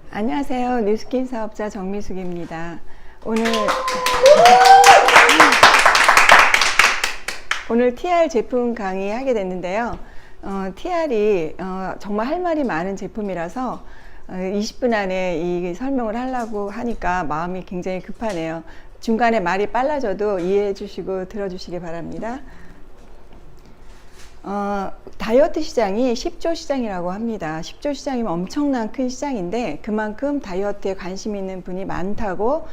안녕하세요. 뉴스킨 사업자 정미숙입니다. 오늘 TR 제품 강의하게 됐는데요. TR이 정말 할 말이 많은 제품이라서 20분 안에 이 설명을 하려고 하니까 마음이 굉장히 급하네요. 중간에 말이 빨라져도 이해해 주시고 들어주시기 바랍니다. 다이어트 시장이 10조 시장이라고 합니다. 10조 시장이면 엄청난 큰 시장인데 그만큼 다이어트에 관심 있는 분이 많다고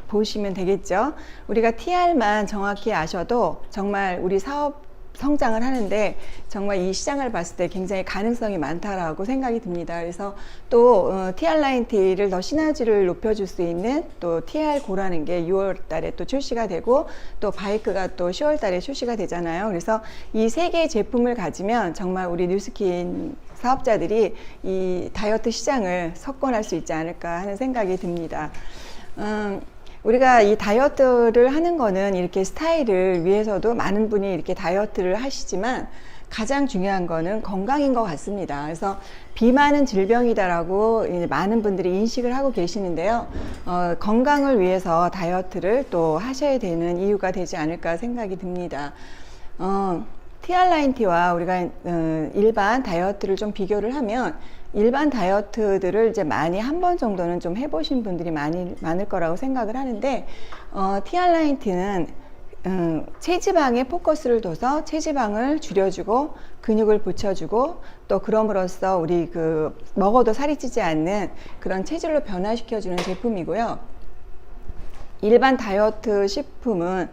보시면 되겠죠. 우리가 TR만 정확히 아셔도 정말 우리 사업 성장을 하는데 정말 이 시장을 봤을 때 굉장히 가능성이 많다라고 생각이 듭니다. 그래서 또 TR 라인 T를 더 시너지를 높여줄 수 있는 또 TR 고라는 게 6월 달에 또 출시가 되고 또 바이크가 또 10월 달에 출시가 되잖아요. 그래서 이 세 개의 제품을 가지면 정말 우리 뉴스킨 사업자들이 이 다이어트 시장을 석권할 수 있지 않을까 하는 생각이 듭니다. 우리가 이 다이어트를 하는 거는 이렇게 스타일을 위해서도 많은 분이 이렇게 다이어트를 하시지만 가장 중요한 거는 건강인 것 같습니다. 그래서 비만은 질병이다라고 많은 분들이 인식을 하고 계시는데요. 건강을 위해서 다이어트를 또 하셔야 되는 이유가 되지 않을까 생각이 듭니다. TR 라인 T와 우리가 일반 다이어트를 좀 비교를 하면 일반 다이어트들을 이제 많이 한 번 정도는 좀 해보신 분들이 많을 거라고 생각을 하는데 TR 라인 T는 체지방에 포커스를 둬서 체지방을 줄여주고 근육을 붙여주고 또 그럼으로써 우리 먹어도 살이 찌지 않는 그런 체질로 변화시켜주는 제품이고요. 일반 다이어트 식품은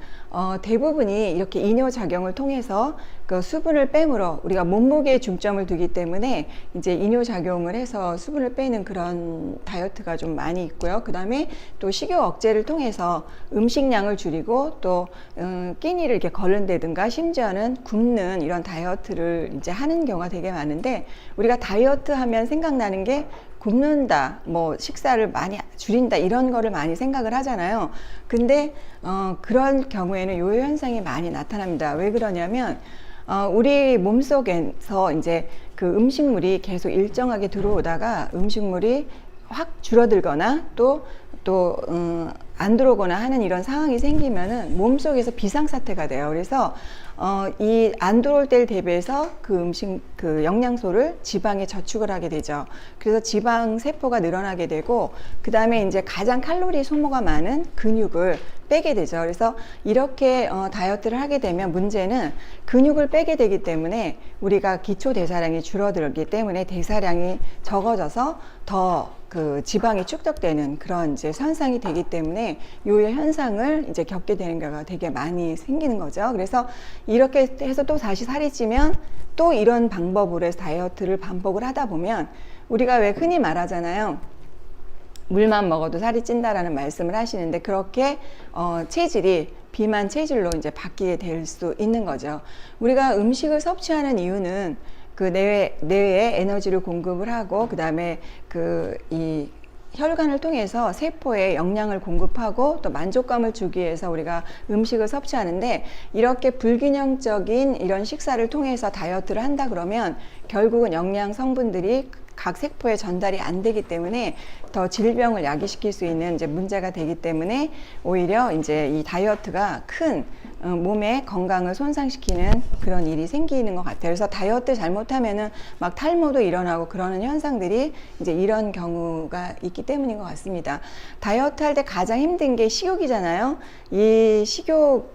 대부분이 이렇게 이뇨작용을 통해서 그 수분을 빼므로 우리가 몸무게에 중점을 두기 때문에 이제 이뇨작용을 해서 수분을 빼는 그런 다이어트가 좀 많이 있고요. 그 다음에 또 식욕 억제를 통해서 음식량을 줄이고 또 끼니를 이렇게 거른다든가 심지어는 굶는 이런 다이어트를 이제 하는 경우가 되게 많은데 우리가 다이어트 하면 생각나는 게 굶는다, 뭐 식사를 많이 줄인다 이런 거를 많이 생각을 하잖아요. 근데 그런 경우에는 요 현상이 많이 나타납니다. 왜 그러냐면 우리 몸속에서 이제 그 음식물이 계속 일정하게 들어오다가 음식물이 확 줄어들거나 또 안 들어오거나 하는 이런 상황이 생기면은 몸속에서 비상사태가 돼요. 그래서 이 안 들어올 때를 대비해서 그 영양소를 지방에 저축을 하게 되죠. 그래서 지방 세포가 늘어나게 되고 그 다음에 이제 가장 칼로리 소모가 많은 근육을 빼게 되죠. 그래서 이렇게 다이어트를 하게 되면 문제는 근육을 빼게 되기 때문에 우리가 기초 대사량이 줄어들기 때문에 대사량이 적어져서 더 그 지방이 축적되는 그런 이제 현상이 되기 때문에 이 현상을 이제 겪게 되는 경우가 되게 많이 생기는 거죠. 그래서 이렇게 해서 또 다시 살이 찌면 또 이런 방법으로 해서 다이어트를 반복을 하다 보면 우리가 왜 흔히 말하잖아요. 물만 먹어도 살이 찐다라는 말씀을 하시는데 그렇게 체질이 비만 체질로 이제 바뀌게 될 수 있는 거죠. 우리가 음식을 섭취하는 이유는 그 뇌에 에너지를 공급을 하고 그 다음에 이 혈관을 통해서 세포에 영양을 공급하고 또 만족감을 주기 위해서 우리가 음식을 섭취하는데 이렇게 불균형적인 이런 식사를 통해서 다이어트를 한다 그러면 결국은 영양 성분들이 각 세포에 전달이 안 되기 때문에 더 질병을 야기시킬 수 있는 이제 문제가 되기 때문에 오히려 이제 이 다이어트가 큰 몸의 건강을 손상시키는 그런 일이 생기는 것 같아요. 그래서 다이어트 잘못하면은 막 탈모도 일어나고 그러는 현상들이 이제 이런 경우가 있기 때문인 것 같습니다. 다이어트 할 때 가장 힘든 게 식욕이잖아요. 이 식욕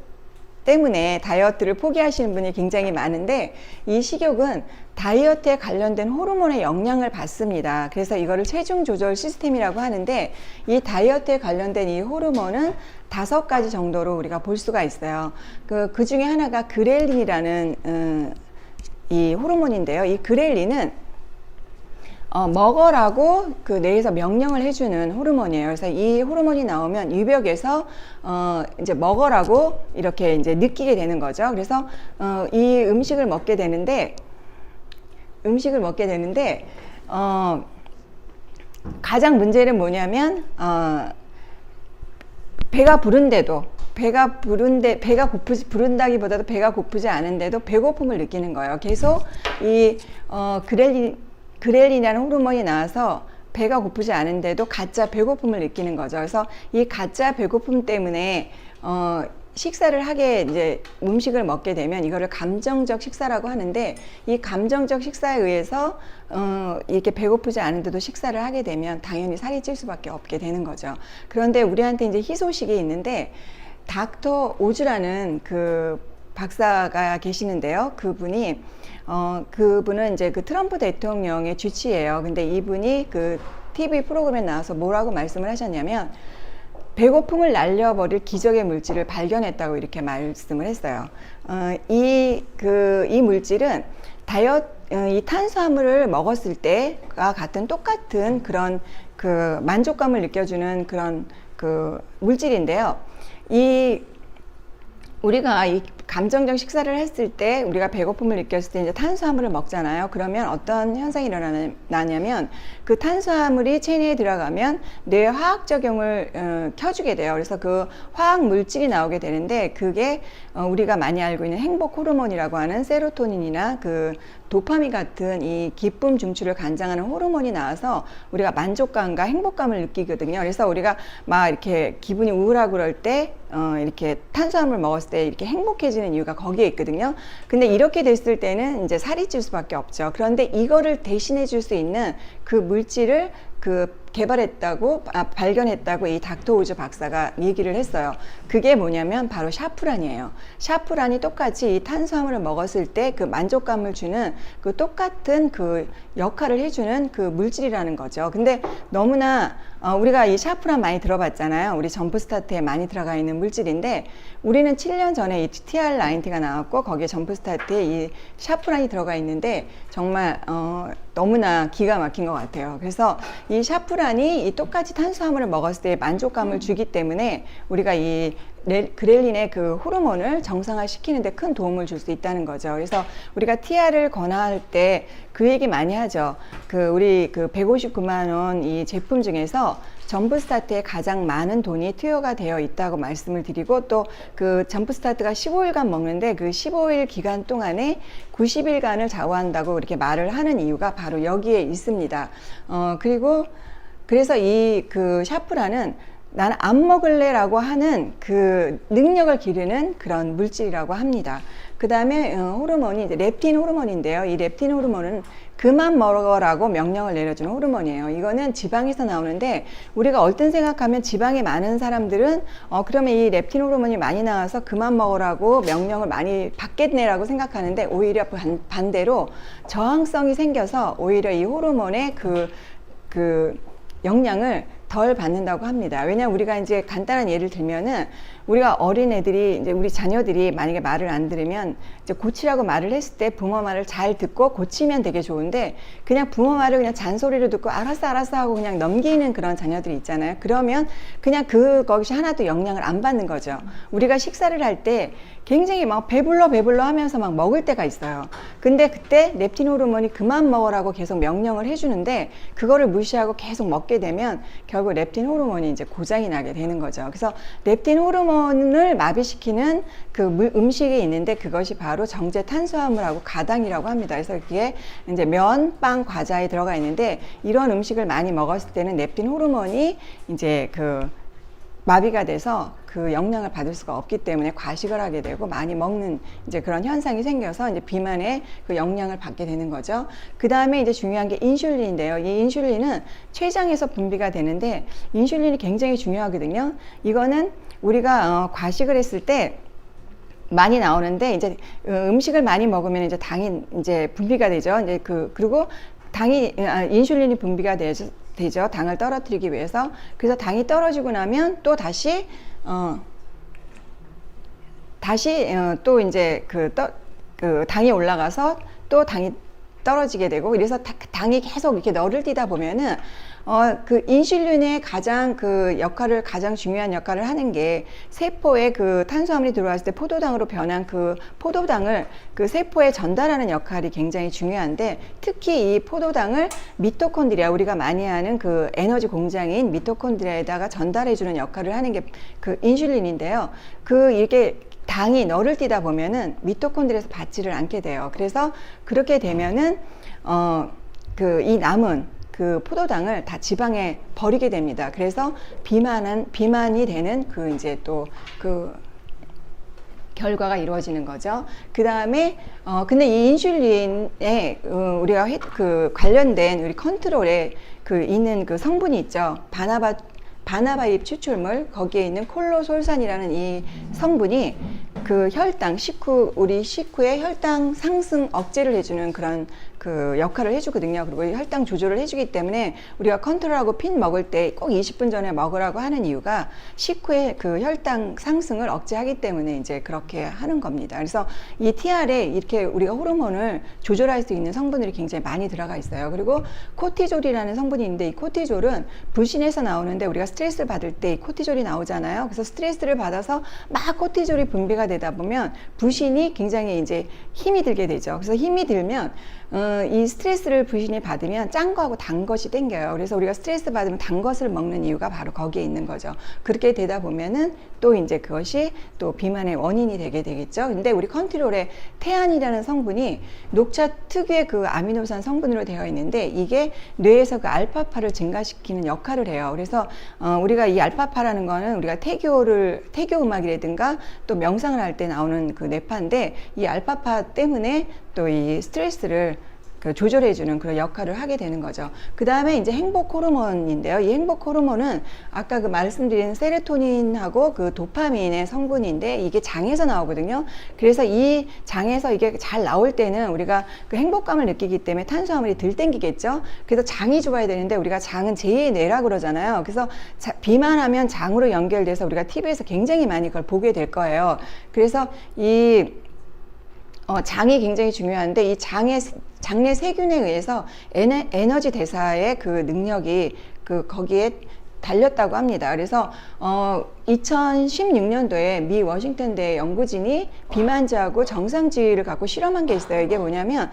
때문에 다이어트를 포기하시는 분이 굉장히 많은데 이 식욕은 다이어트에 관련된 호르몬의 영향을 받습니다. 그래서 이거를 체중 조절 시스템이라고 하는데 이 다이어트에 관련된 이 호르몬은 5가지 정도로 우리가 볼 수가 있어요. 그 중에 하나가 그렐린이라는 이 호르몬인데요. 이 그렐린은 먹어라고 그 뇌에서 명령을 해주는 호르몬이에요. 그래서 이 호르몬이 나오면 유벽에서 이제 먹어라고 이렇게 이제 느끼게 되는 거죠. 그래서 이 음식을 먹게 되는데 가장 문제는 뭐냐면 배가 부른다기보다도 배가 고프지 않은데도 배고픔을 느끼는 거예요. 계속 이 그렐린이라는 호르몬이 나와서 배가 고프지 않은데도 가짜 배고픔을 느끼는 거죠. 그래서 이 가짜 배고픔 때문에 식사를 하게 이제 음식을 먹게 되면 이거를 감정적 식사라고 하는데, 이 감정적 식사에 의해서 이렇게 배고프지 않은데도 식사를 하게 되면 당연히 살이 찔 수밖에 없게 되는 거죠. 그런데 우리한테 이제 희소식이 있는데, 닥터 오즈라는 그 박사가 계시는데요. 그분은 이제 그 트럼프 대통령의 주치예요. 근데 이분이 그 TV 프로그램에 나와서 뭐라고 말씀을 하셨냐면, 배고픔을 날려버릴 기적의 물질을 발견했다고 이렇게 말씀을 했어요. 이 물질은 이 탄수화물을 먹었을 때와 같은 똑같은 그런 그 만족감을 느껴주는 그런 그 물질인데요. 우리가 이 감정적 식사를 했을 때, 우리가 배고픔을 느꼈을 때 이제 탄수화물을 먹잖아요. 그러면 어떤 현상이 일어나냐면, 그 탄수화물이 체내에 들어가면 뇌 화학작용을 켜주게 돼요. 그래서 그 화학 물질이 나오게 되는데, 그게 우리가 많이 알고 있는 행복 호르몬이라고 하는 세로토닌이나 그 도파민 같은 이 기쁨 중추를 관장하는 호르몬이 나와서 우리가 만족감과 행복감을 느끼거든요. 그래서 우리가 막 이렇게 기분이 우울하고 그럴 때 이렇게 탄수화물 먹었을 때 이렇게 행복해지는 이유가 거기에 있거든요. 근데 이렇게 됐을 때는 이제 살이 찔 수밖에 없죠. 그런데 이거를 대신해 줄 수 있는 그 물질을 발견했다고 이 닥터 오즈 박사가 얘기를 했어요. 그게 뭐냐면 바로 샤프란이에요. 샤프란이 똑같이 이 탄수화물을 먹었을 때 그 만족감을 주는 그 똑같은 그 역할을 해주는 그 물질이라는 거죠. 근데 너무나 우리가 이 샤프란 많이 들어봤잖아요. 우리 점프스타트에 많이 들어가 있는 물질인데, 우리는 7년 전에 이 TR90가 나왔고 거기에 점프스타트에 이 샤프란이 들어가 있는데 정말 너무나 기가 막힌 것 같아요. 그래서 이 샤프란이 이 똑같이 탄수화물을 먹었을 때 만족감을 주기 때문에 우리가 이 그렐린의 그 호르몬을 정상화시키는 데 큰 도움을 줄 수 있다는 거죠. 그래서 우리가 TR을 권할 때 그 얘기 많이 하죠. 우리 159만 원 이 제품 중에서 점프스타트에 가장 많은 돈이 투여가 되어 있다고 말씀을 드리고, 또 그 점프스타트가 15일간 먹는데 그 15일 기간 동안에 90일간을 좌우한다고 이렇게 말을 하는 이유가 바로 여기에 있습니다. 그래서 그 샤프란은 나는 안 먹을래라고 하는 그 능력을 기르는 그런 물질이라고 합니다. 그 다음에 호르몬이 이제 렙틴 호르몬인데요. 이 렙틴 호르몬은 그만 먹어라고 명령을 내려주는 호르몬이에요. 이거는 지방에서 나오는데, 우리가 얼뜬 생각하면 지방이 많은 사람들은 그러면 이 렙틴 호르몬이 많이 나와서 그만 먹으라고 명령을 많이 받겠네라고 생각하는데, 오히려 반대로 저항성이 생겨서 오히려 이 호르몬의 그 영향을 덜 받는다고 합니다. 왜냐하면 우리가 이제 간단한 예를 들면은, 우리가 어린애들이 이제 우리 자녀들이 만약에 말을 안 들으면 이제 고치라고 말을 했을 때 부모 말을 잘 듣고 고치면 되게 좋은데, 그냥 부모 말을 그냥 잔소리로 듣고 알았어 하고 그냥 넘기는 그런 자녀들이 있잖아요. 그러면 그냥 그것이 하나도 영향을 안 받는 거죠. 우리가 식사를 할 때 굉장히 막 배불러 하면서 막 먹을 때가 있어요. 근데 그때 렙틴 호르몬이 그만 먹으라고 계속 명령을 해주는데, 그거를 무시하고 계속 먹게 되면 결국 렙틴 호르몬이 이제 고장이 나게 되는 거죠. 그래서 렙틴 호르몬을 마비시키는 그 음식이 있는데, 그것이 바로 정제 탄수화물하고 가당이라고 합니다. 그래서 그게 이제 면, 빵, 과자에 들어가 있는데, 이런 음식을 많이 먹었을 때는 렙틴 호르몬이 이제 마비가 돼서 그 영향을 받을 수가 없기 때문에 과식을 하게 되고 많이 먹는 이제 그런 현상이 생겨서 이제 비만의 그 영향을 받게 되는 거죠. 그 다음에 이제 중요한 게 인슐린인데요. 이 인슐린은 췌장에서 분비가 되는데, 인슐린이 굉장히 중요하거든요. 이거는 우리가 과식을 했을 때 많이 나오는데, 이제 음식을 많이 먹으면 이제 당이 이제 분비가 되죠. 이제 그리고 인슐린이 분비가 되죠. 당을 떨어뜨리기 위해서. 그래서 당이 떨어지고 나면 또 다시 또 이제 당이 올라가서 또 당이 떨어지게 되고, 그래서 당이 계속 이렇게 너를 띠다 보면은 그 인슐린의 가장 중요한 역할을 하는 게, 세포에 그 탄수화물이 들어왔을 때 포도당으로 변한 그 포도당을 그 세포에 전달하는 역할이 굉장히 중요한데, 특히 이 포도당을 미토콘드리아, 우리가 많이 하는 그 에너지 공장인 미토콘드리아에다가 전달해주는 역할을 하는 게 그 인슐린인데요. 이렇게 당이 너를 띠다 보면은 미토콘드리아에서 받지를 않게 돼요. 그래서 그렇게 되면은 이 남은 그 포도당을 다 지방에 버리게 됩니다. 그래서 비만이 되는 그 이제 또 그 결과가 이루어지는 거죠. 그 다음에 근데 이 인슐린에 우리가 그 관련된 우리 컨트롤에 그 있는 그 성분이 있죠. 바나바잎 추출물, 거기에 있는 콜로솔산이라는 이 성분이 그 우리 식후의 혈당 상승 억제를 해주는 그런 그 역할을 해주거든요. 그리고 혈당 조절을 해주기 때문에 우리가 컨트롤하고 핀 먹을 때 꼭 20분 전에 먹으라고 하는 이유가 식후에 그 혈당 상승을 억제하기 때문에 이제 그렇게 하는 겁니다. 그래서 이 TR에 이렇게 우리가 호르몬을 조절할 수 있는 성분들이 굉장히 많이 들어가 있어요. 그리고 코티졸이라는 성분이 있는데 이 코티졸은 부신에서 나오는데 우리가 스트레스를 받을 때 이 코티졸이 나오잖아요. 그래서 스트레스를 받아서 막 코티졸이 분비가 되다 보면 부신이 굉장히 이제 힘이 들게 되죠. 그래서 힘이 들면 이 스트레스를 부신이 받으면 짠 거하고 단 것이 땡겨요. 그래서 우리가 스트레스 받으면 단 것을 먹는 이유가 바로 거기에 있는 거죠. 그렇게 되다 보면은 또 이제 그것이 또 비만의 원인이 되게 되겠죠. 근데 우리 컨트롤에 테안이라는 성분이 녹차 특유의 그 아미노산 성분으로 되어 있는데 이게 뇌에서 그 알파파를 증가시키는 역할을 해요. 그래서 우리가 이 알파파라는 거는 우리가 태교 음악이라든가 또 명상을 할 때 나오는 그 뇌파인데 이 알파파 때문에 또 이 스트레스를 그 조절해주는 그런 역할을 하게 되는 거죠. 그 다음에 이제 행복 호르몬인데요. 이 행복 호르몬은 아까 그 말씀드린 세로토닌하고 그 도파민의 성분인데 이게 장에서 나오거든요. 그래서 이 장에서 이게 잘 나올 때는 우리가 그 행복감을 느끼기 때문에 탄수화물이 덜 땡기겠죠. 그래서 장이 좋아야 되는데 우리가 장은 제2의 뇌라 그러잖아요. 그래서 비만하면 장으로 연결돼서 우리가 TV에서 굉장히 많이 그걸 보게 될 거예요. 그래서 장이 굉장히 중요한데 이 장내 세균에 의해서 에너지 대사의 그 능력이 거기에 달렸다고 합니다. 그래서 2016년도에 미 워싱턴대 연구진이 비만주하고 정상주의를 갖고 실험한 게 있어요. 이게 뭐냐면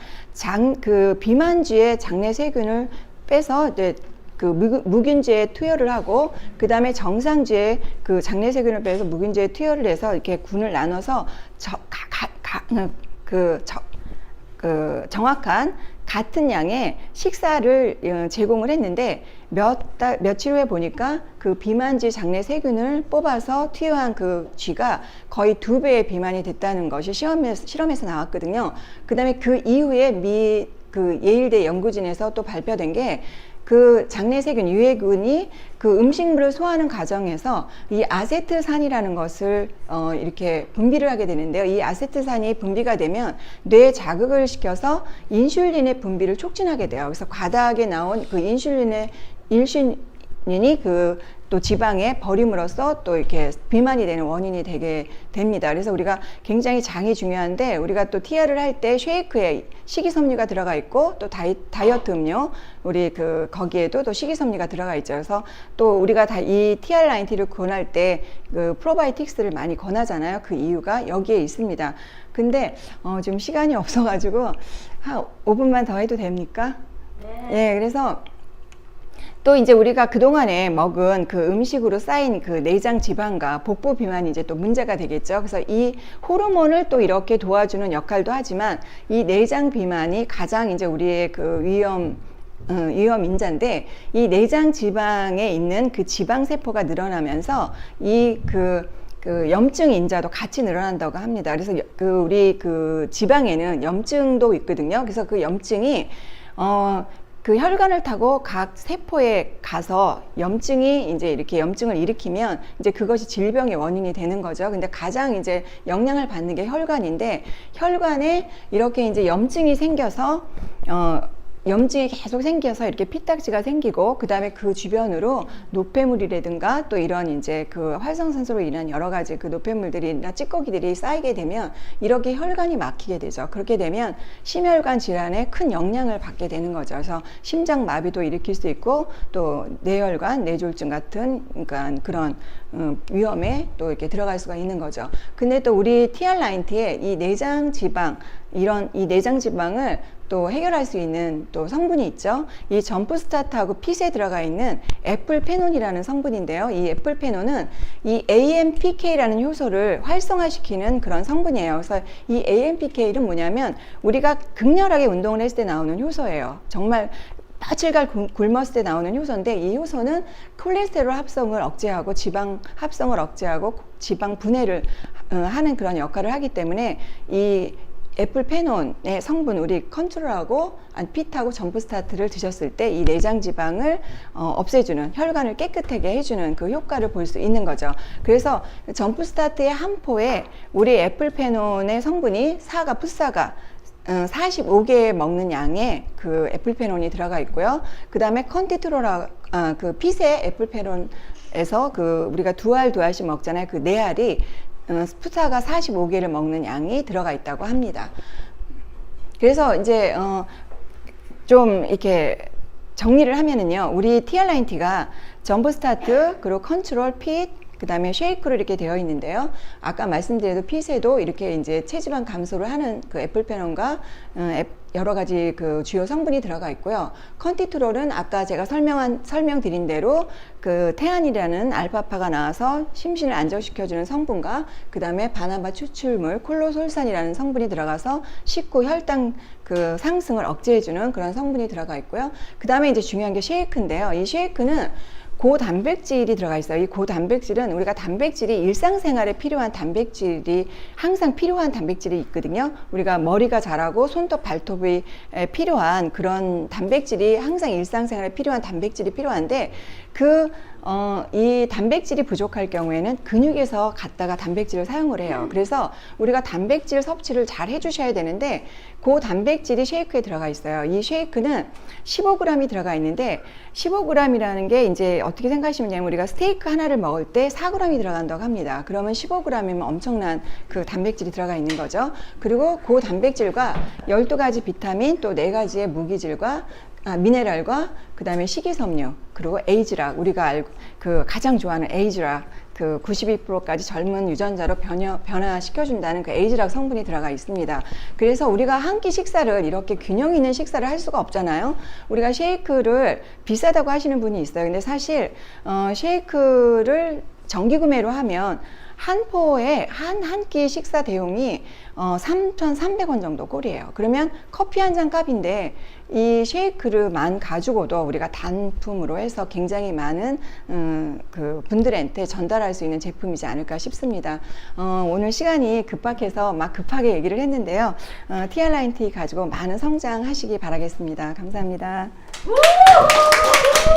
그 비만주의 장내 세균을 빼서 이제 그 무균주에 투여를 하고 그 다음에 정상주의 그 장내 세균을 빼서 무균주에 투여를 해서 이렇게 군을 나눠서 정확한 같은 양의 식사를 제공을 했는데 며칠 후에 보니까 그 비만지 장내 세균을 뽑아서 투여한 그 쥐가 거의 2배의 비만이 됐다는 것이 실험에서 나왔거든요. 그 다음에 그 이후에 그 예일대 연구진에서 또 발표된 게 그 장내 세균 유해균이 그 음식물을 소화하는 과정에서 이 아세트산이라는 것을 이렇게 분비를 하게 되는데요. 이 아세트산이 분비가 되면 뇌에 자극을 시켜서 인슐린의 분비를 촉진하게 돼요. 그래서 과다하게 나온 그 인슐린이 또 지방에 버림으로써 또 이렇게 비만이 되는 원인이 되게 됩니다. 그래서 우리가 굉장히 장이 중요한데 우리가 또 TR을 할 때 쉐이크에 식이섬유가 들어가 있고 또 다이어트 음료 우리 거기에도 또 식이섬유가 들어가 있죠. 그래서 또 우리가 이 TR90를 권할 때 그 프로바이오틱스를 많이 권하잖아요. 그 이유가 여기에 있습니다. 근데 좀 시간이 없어가지고 한 5분만 더 해도 됩니까? 네. 그래서 또 이제 우리가 그동안에 먹은 그 음식으로 쌓인 그 내장 지방과 복부 비만이 이제 또 문제가 되겠죠. 그래서 이 호르몬을 또 이렇게 도와주는 역할도 하지만 이 내장 비만이 가장 이제 우리의 그 위험 인자인데 이 내장 지방에 있는 그 지방 세포가 늘어나면서 그 염증 인자도 같이 늘어난다고 합니다. 그래서 우리 그 지방에는 염증도 있거든요. 그래서 그 염증이 그 혈관을 타고 각 세포에 가서 염증이 이제 이렇게 염증을 일으키면 이제 그것이 질병의 원인이 되는 거죠. 근데 가장 이제 영향을 받는 게 혈관인데 혈관에 이렇게 이제 염증이 생겨서 염증이 계속 생겨서 이렇게 피딱지가 생기고 그 다음에 그 주변으로 노폐물이라든가 또 이런 이제 그 활성산소로 인한 여러 가지 그 노폐물들이나 찌꺼기들이 쌓이게 되면 이렇게 혈관이 막히게 되죠. 그렇게 되면 심혈관 질환에 큰 영향을 받게 되는 거죠. 그래서 심장 마비도 일으킬 수 있고 또 뇌혈관, 뇌졸중 같은 그러니까 그런 위험에 또 이렇게 들어갈 수가 있는 거죠. 근데 또 우리 TR90에 이 내장 지방 이 내장 지방을 또 해결할 수 있는 또 성분이 있죠. 이 점프스타트하고 핏에 들어가 있는 애플페논이라는 성분인데요. 이 애플페논은 이 AMPK라는 효소를 활성화시키는 그런 성분이에요. 그래서 이 AMPK는 뭐냐면 우리가 극렬하게 운동을 했을 때 나오는 효소예요. 정말 며칠간 굶었을 때 나오는 효소인데, 이 효소는 콜레스테롤 합성을 억제하고 지방 합성을 억제하고 지방 분해를 하는 그런 역할을 하기 때문에 이 애플 페논의 성분 우리 컨트롤하고 핏하고 점프스타트를 드셨을 때 이 내장 지방을 없애주는, 혈관을 깨끗하게 해주는 그 효과를 볼 수 있는 거죠. 그래서 점프스타트의 한 포에 우리 애플 페논의 성분이 풋사가 45개 먹는 양의 그 애플페논이 들어가 있고요. 그 다음에 컨티트로라, 그 핏의 애플페논에서 그 우리가 두 알씩 먹잖아요. 그 네 알이 풋사가 45개를 먹는 양이 들어가 있다고 합니다. 그래서 이제 좀 이렇게 정리를 하면은요, 우리 TR9T가 점프스타트, 그리고 컨트롤, 핏, 그 다음에 쉐이크로 이렇게 되어 있는데요. 아까 말씀드린 핏에도 이렇게 이제 체지방 감소를 하는 그 애플페논과 여러 가지 그 주요 성분이 들어가 있고요. 컨티트롤은 아까 제가 설명드린 대로 그 테안이라는 알파파가 나와서 심신을 안정시켜주는 성분과 그 다음에 바나바 추출물 콜로솔산이라는 성분이 들어가서 식후 혈당 그 상승을 억제해주는 그런 성분이 들어가 있고요. 그 다음에 이제 중요한 게 쉐이크인데요. 이 쉐이크는 고단백질이 들어가 있어요. 이 고단백질은 우리가 단백질이 일상생활에 필요한 단백질이 항상 필요한 단백질이 있거든요. 우리가 머리가 자라고 손톱 발톱이 필요한 그런 단백질이 항상 일상생활에 필요한 단백질이 필요한데 이 단백질이 부족할 경우에는 근육에서 갖다가 단백질을 사용을 해요. 그래서 우리가 단백질 섭취를 잘 해주셔야 되는데 그 단백질이 쉐이크에 들어가 있어요. 이 쉐이크는 15g이 들어가 있는데 15g이라는 게 이제 어떻게 생각하시면 되냐면 우리가 스테이크 하나를 먹을 때 4g이 들어간다고 합니다. 그러면 15g이면 엄청난 그 단백질이 들어가 있는 거죠. 그리고 그 단백질과 12가지 비타민 또 4가지의 무기질과 미네랄과 그 다음에 식이섬유 그리고 에이즈락 우리가 가장 좋아하는 에이즈락 그 92%까지 젊은 유전자로 변화시켜준다는 그 에이즈락 성분이 들어가 있습니다. 그래서 우리가 한 끼 식사를 이렇게 균형 있는 식사를 할 수가 없잖아요. 우리가 쉐이크를 비싸다고 하시는 분이 있어요. 근데 사실 쉐이크를 정기 구매로 하면 한 포에 한 끼 식사 대용이 3,300원 정도 꼴이에요. 그러면 커피 한 잔 값인데 이 쉐이크를만 가지고도 우리가 단품으로 해서 굉장히 많은 그 분들한테 전달할 수 있는 제품이지 않을까 싶습니다. 오늘 시간이 급박해서 막 급하게 얘기를 했는데요. TR9T 가지고 많은 성장하시기 바라겠습니다. 감사합니다.